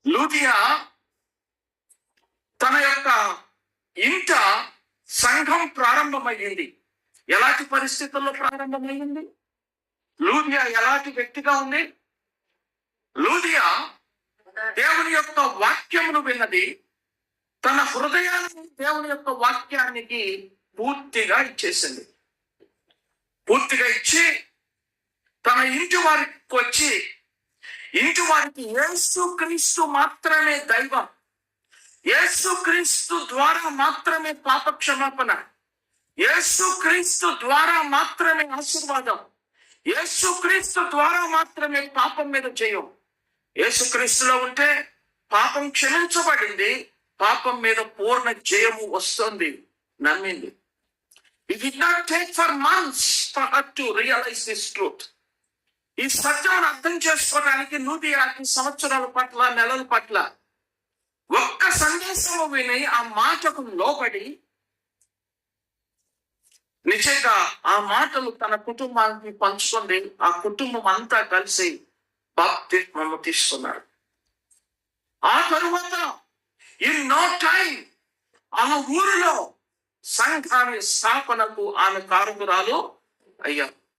లూదియా తన యొక్క ఇంట సంఘం ప్రారంభమయ్యింది. ఎలాంటి పరిస్థితుల్లో ప్రారంభమైంది? లూదియా ఎలాంటి వ్యక్తిగా ఉంది? లూదియా దేవుని యొక్క వాక్యమును విన్నది. తన హృదయాన్ని దేవుని యొక్క వాక్యానికి పూర్తిగా ఇచ్చేసింది. పూర్తిగా ఇచ్చి తన ఇంటి వారికి వచ్చి, ఇంటి వారికి యేసుక్రీస్తు మాత్రమే దైవం, యేసుక్రీస్తు ద్వారా మాత్రమే పాప క్షమాపణ, యేసుక్రీస్తు ద్వారా మాత్రమే ఆశీర్వాదం, యేసుక్రీస్తు ద్వారా మాత్రమే పాపం మీద జయం. యేసుక్రీస్తులో ఉంటే పాపం క్షమించబడింది, పాపం మీద పూర్ణ జయము వస్తుంది. నమ్మింది. It did not take for months for her to realize this truth. ఈ సత్యాన్ని అర్థం చేసుకోవడానికి లూదియాకి సంవత్సరాల పట్ల, నెలల పట్ల ఒక్క సందేశము విని ఆ మాటకు లోబడి నిజంగా ఆ మాటలు తన కుటుంబానికి పంచుకుంది. ఆ కుటుంబం అంతా కలిసి బాప్తిస్మము తీసుకున్నారు. ఆ తరువాత ఇన్ నో టైం ఆ ఊరిలో సంఘాన్ని స్థాపనకు ఆమె కారకురాలు అయ్యారు.